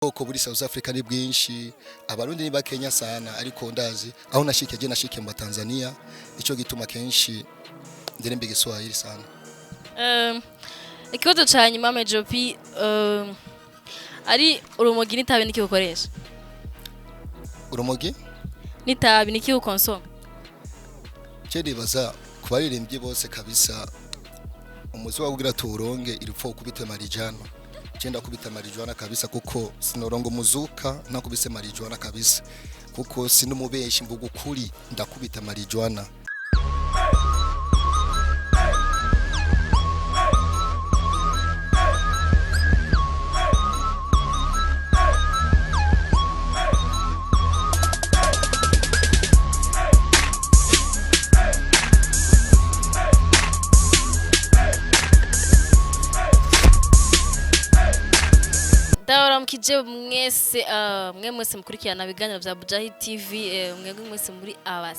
Boko muri South Africa ni bwinshi, abarundi ni bakenya sana, ariko ndazi aho nashike mu Tanzania, ico gituma kenshi ndirimba igiswahili sana. Ikibazo ca nyuma Major P, ari urumogi n'itabi niki ukoresha? Urumogi N'itabi niki ukonsoma? Je ndibaza kubaririmbye bose kabisa, umuzi wa kugira turonge irupfo kubita marijana. Chenda kubita marijuana kabisa kuko sinorongo muzuka nakubise marijuana kabisa kuko sinumubeshi mvuga ukuri ndakubita marijuana. Mkije mwese mukurikirana biganiro vya Bujahi TV, mwese muri aba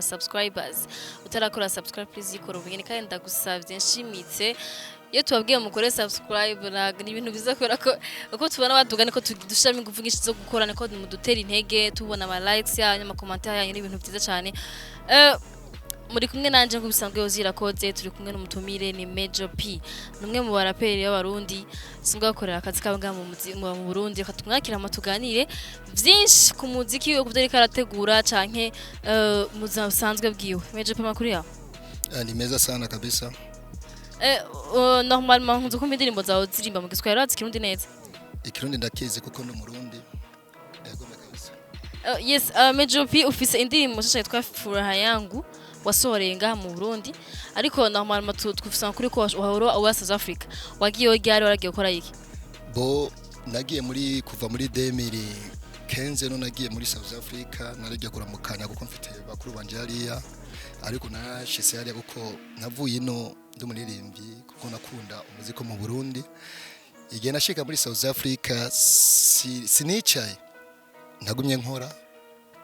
subscribers. Utarakora subscribe please yikora ubugeni kandi ndagusavye nshimitse iyo tubabwiye mukore subscribe ni ibintu biza kubera ko uko tubona badugane ko dushami ingufu nyinshi zo gukorana ko mudutera intege, tubona ama likes yanyu ama commentaire yanyu n'ibintu byiza cyane. Muri kumwe nanje ngo bisanzwe yozira koze, turi kumwe n'umutumire ni Major P, numwe mu baraperi y'abarundi singo akorera akazi kabanga mu Burundi, katumwakira amatuganire byinshi ku muziki yo kuvyo karategura canke muzasanzwe bwiwe. Major P makuru ya ni meza sana kabisa. Normalement nkunze kumva indirimbo zawe zirimba mu giswahili kirundi neza. Ikirundi ndakizi kuko no Murundi yego kabisa. Yes, Major P ufise indirimbo shasha yitwa Furaha yangu wasoreye ngaha mu Burundi, ariko normalement twufisa kuri ko wa South Africa wagiye ryari waragiye gukora iki? Bo nagiye muri kuva muri 2015 no nagiye muri South Africa, naragiye kuramukanya kuko mfite bakuru banje hariya, ariko nashise hariya kuko navuye ino ndumuririmbyi kuko nakunda umuziki mu Burundi. Igihe nashika muri South Africa sinicaye, nagumye nkora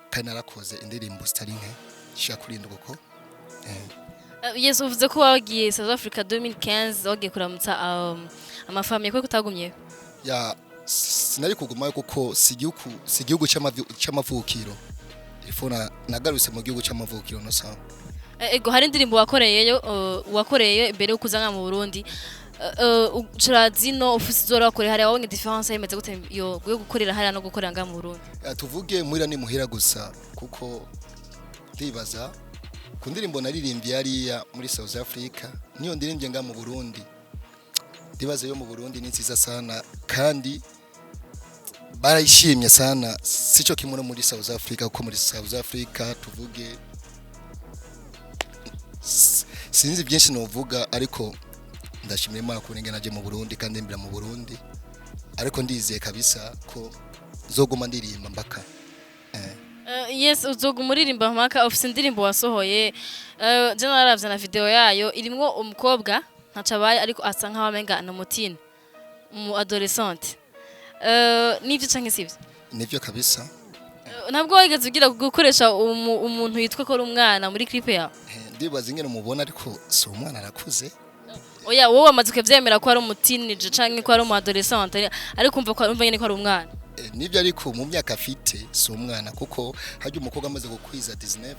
kandi narakoze indirimbo zitari nke shakurinda kuko yes, uvuze ko wagiye South Africa 2015 wagiye kuramutsa amafamiye ko kutagumye ya sinari kuguma kuko sigihugu cy'amavukiro, ifona nagaruse mu gihugu cy'amavukiro no sawa. Ego hari indirimbo wakoreye mbere yo kuzanga mu Burundi, ucurazino ufise zora wakore hari wabonye difference yemeze gute yo gukorera hari no gukorera nga mu Burundi? Tuvuge muri ni muhira gusa kuko ndibaza ku ndirimbo naririmbye hariya muri South Africa niyo ndirimbye nga mu Burundi, ndibaza yo mu Burundi ni nziza sana kandi barayishimye sana, sico kimwe muri South Africa kuko muri South Africa tuvuge sinzi byinshi novuga, ariko ndashimira Imana ko naje mu Burundi kandi mbira mu Burundi, ariko ndizeye kabisa ko zoguma ndirimba mbaka. Yes, uzoguma uririmba mpaka ufise indirimbo wasohoye, je naravye na video yayo irimwo umukobwa ntacabaye ariko asa nkaho amenga na mutine mu adolescente. Nivyo canke sivyo? Nivyo kabisa. Ntabwo wigeze ugira gukoresha umuntu yitwa ko ari umwana muri clip yawe? Ndibaza ingene mubona ariko si umwana arakuze. Oya, wowe wamaze kuvyemera ko ari umuteenager canke ko ari umu adolescente ariko umva nyene ko ari umwana? Nibyo, ariko mu myaka afite si umwana kuko hajye umukobwa amaze gukwiza 19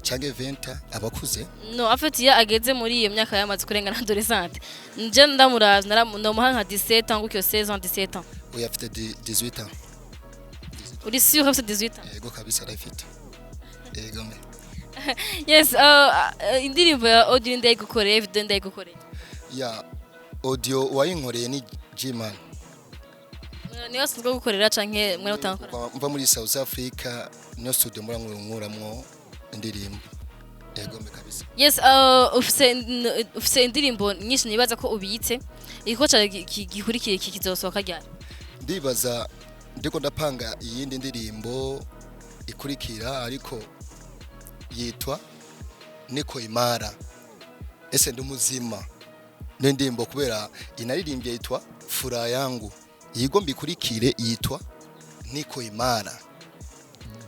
canke 20 abakuze. No, afite ya ageze muri iyo myaka yamaze kurengana adolescente. Nje ndamuraza ndamuha nka 17 ans gutyo 16 ans 17 ans. Oya afite 18 ans. Uri sûr afite 18 ans? Yego kabisa arafite. Yego me. Yes, indirimbo ya audio ndayigukoreye, video ndayigukoreye. Ya audio wayinkoreye ni G-Man. Niyo sinzwe gukorera canke mwe utankora? Mva muri South Africa niyo studio murankuramwo indirimbo. Yego me kabisa. Yes, ufise indirimbo nyinshi nibaza ko ubiyitse, iko cyane gihurikiye kikizosohoka ryari? Ndibaza ndiko ndapanga iyindi ndirimbo ikurikira, ariko yitwa Niko Imara. Ese ndumuzima n'indimbo kubera inaririmbye yitwa Furaha yangu, yigo mbikurikire yitwa Niko Imara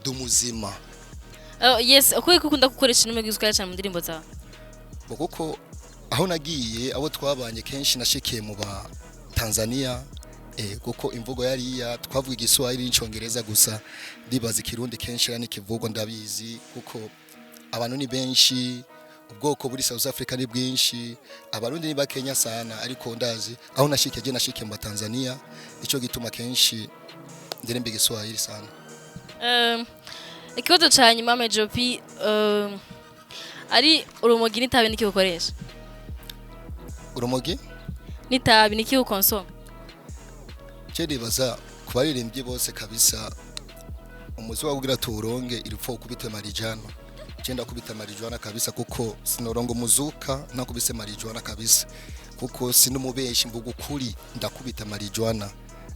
dumuzima. Yes, uko ukunda gukoresha inuma gizukara cyane mu ndirimbo zawe? Kuko aho nagiye abo twabanye kenshi nashikiye mu ba Tanzania kuko imvugo yariya twavuga igiswahili n'icongereza gusa ndibaza ikirundi kenshi yani kivugo ndabizi kuko abantu ni benshi ubwoko buri South Africa ni bwinshi abarundi ni bakenya sana ariko ndazi aho nashike mu Tanzania ico gituma kenshi ndirimba igiswahili sana. Ikibazo ca nyuma Major P ari urumogi n'itabi niki ukoresha? Urumogi n'itabi niki ukonsoma? Ndibaza kubaririmbye bose kabisa umuzi wakugira turonge iripfo kubita marijana cyenda kubita marijana kabisa kuko sinorongo muzuka nakubise marijana kabisa kuko sinumubeshi mvuga ukuri ndakubita marijana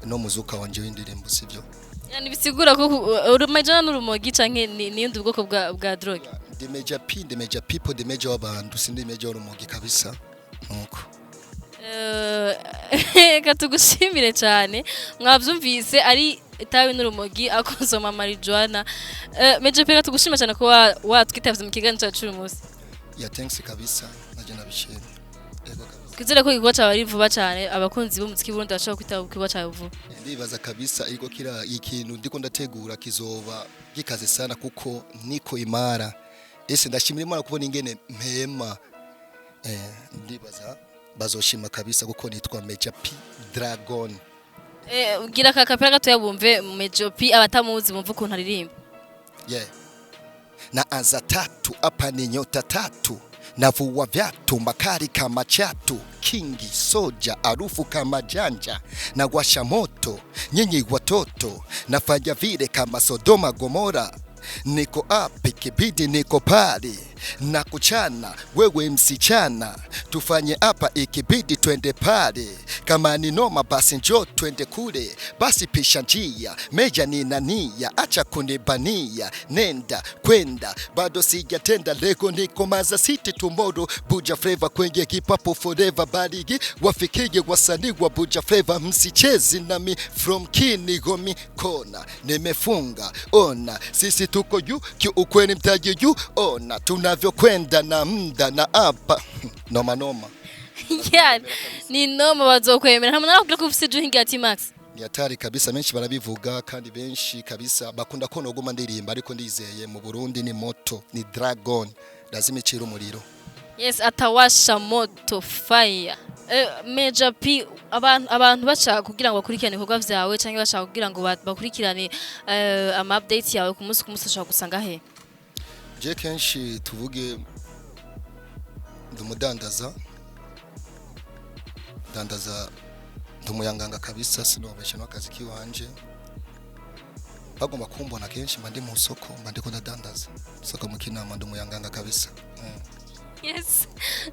no muzuka wanje w'indirimbo sivyo. Yani bisigura ko urumajana n'urumogi canke ni yundi bwoko bwa drogue? The major people the major abantu sindi major urumogi kabisa nuko. Katugushimire cyane mwavyumvise ari itabi n'urumogi akonsoma marijuana. Major P katugushimira cyane ko watwitavye mu kiganiro cyacu uyu munsi. Thanks kabisa naje nabishimye. Kizere ko igikorwa cyawe ari vuba cyane abakunzi b'umuziki Burundi bashaka kwitaba igikorwa cyawe vuba. Ndibaza kabisa ariko kira ikintu ndiko ndategura kizoba gikaze sana kuko niko imara ese ndashimira Imana kubona ingene mpema ndibaza bazoshima kabisa kuko nitwa Major P Dragon. Ugira kakapera gato yabumve Major P abatamuzi bumva ukuntu aririmba. Na anza tatu hapa ni nyota tatu navua vyatu makari kama chatu kingi soja harufu kama janja na washa moto nyinyi watoto nafanya vile kama Sodoma Gomora niko api kibidi niko pale na kuchana wewe msichana tufanye hapa ikibidi twende pale kama ni noma basi njoo twende kule basi pisha njia meja ni nania acha kunibania nenda kwenda bado sijatenda lego niko maza city tomorrow Buja Flavor kwenye kipapo forever baligi wafikije wasanii wa Buja Flavor msichezi nami from Kinigomi kona nimefunga ona sisi tuko juu kiukweli mtaji juu ona tunavyokwenda na mda na hapa noma ni noma bazokwemera nta mwana ko ufise juu hinga ati Max ni hatari kabisa menshi barabivuga kandi benshi kabisa bakunda ko noguma ndirimba ariko ndizeye mu Burundi ni moto ni Dragon lazima icira umuriro. Atawasha moto fire. Major P abantu bashaka kugira ngo bakurikirane ibikorwa vyawe canke bashaka kugira ngo bakurikirane ama updates yawe ku munsi ashaka gusanga he? Je kenshi tuvuge ndumudandaza ndumuyanganga kabisa sinobeshe n'akazi kiwanje bagomba kumbona kenshi mba mu soko mba ndiko ndadandaza soko mu Kinama ndumuyanganga kabisa.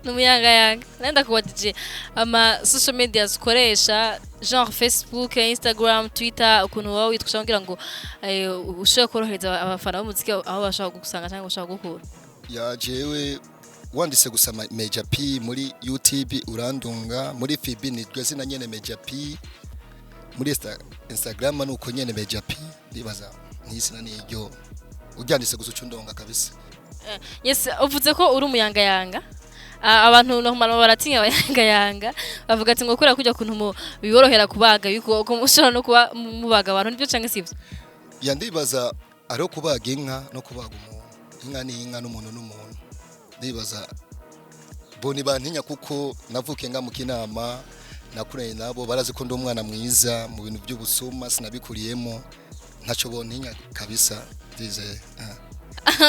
Numuyanga nenda kuwa DJ ama social media ukoresha genre Facebook, Instagram, Twitter ukuntu wawe witwa kugira ngo ushobore korohereza abafana b'umuziki aho bashaka gusanga cyangwa bashaka gukura. Jewe wandise gusama Major P muri YouTube urandunga muri FB ni twese na nyene Major P muri Instagram nuko nyene Major P ndibaza nisina niryo ujyandise gusucundonga kabisa. Uvuze ko uri umuyangayanga abantu no baratinya abayangayanga bavuga ati ngo kora kujya kuntu biborohera kubaga yuko mushobora no kuba mubaga abantu nibyo canke sivyo? Ndibaza ari kubaga inka no kubaga umuntu inka ni inka n'umuntu n'umuntu ndibaza boni bantinya kuko navuke nga mu Kinama nakuranye nabo barazi ko ndi umwana mwiza mu bintu by'ubusuma sinabikuriyemo ntaco bontinya kabisa ndizeye.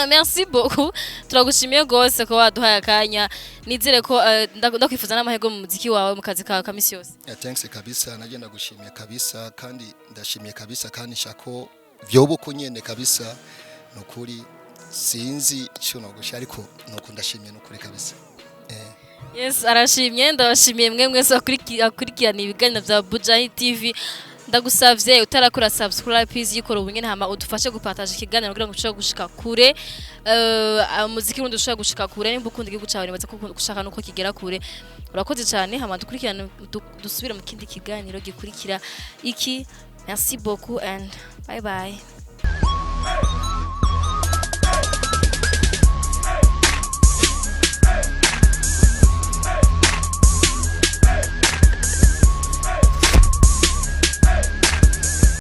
Merci beaucoup. Turagushimiye gose ko waduhaye akanya. Nizere ko ndakwifuza n'amahego mu muziki wawe mu kazi kawe kamisi yose. Thanks kabisa nagenda gushimiye kabisa kandi ndashimiye kabisa kandi shako vyobuko nyene kabisa nukuri sinzi cyo no gusha ariko nuko ndashimiye nukuri kabisa. Arashimye ndabashimiye mwe mwese akurikirana ibiganiro bya Buja TV. Ndagusavye utarakora subscribe please yikora ubunyene hama udufashe gupartage ikiganiro kugira ngo ushobore gushika kure umuziki wundi ushobora gushika kure nimba ukunda igihugu cyawe nibaza ko gushaka nuko kigera kure. Urakoze cyane hama dukurikirana dusubira mu kindi kiganiro gikurikira iki. Merci beaucoup and bye bye.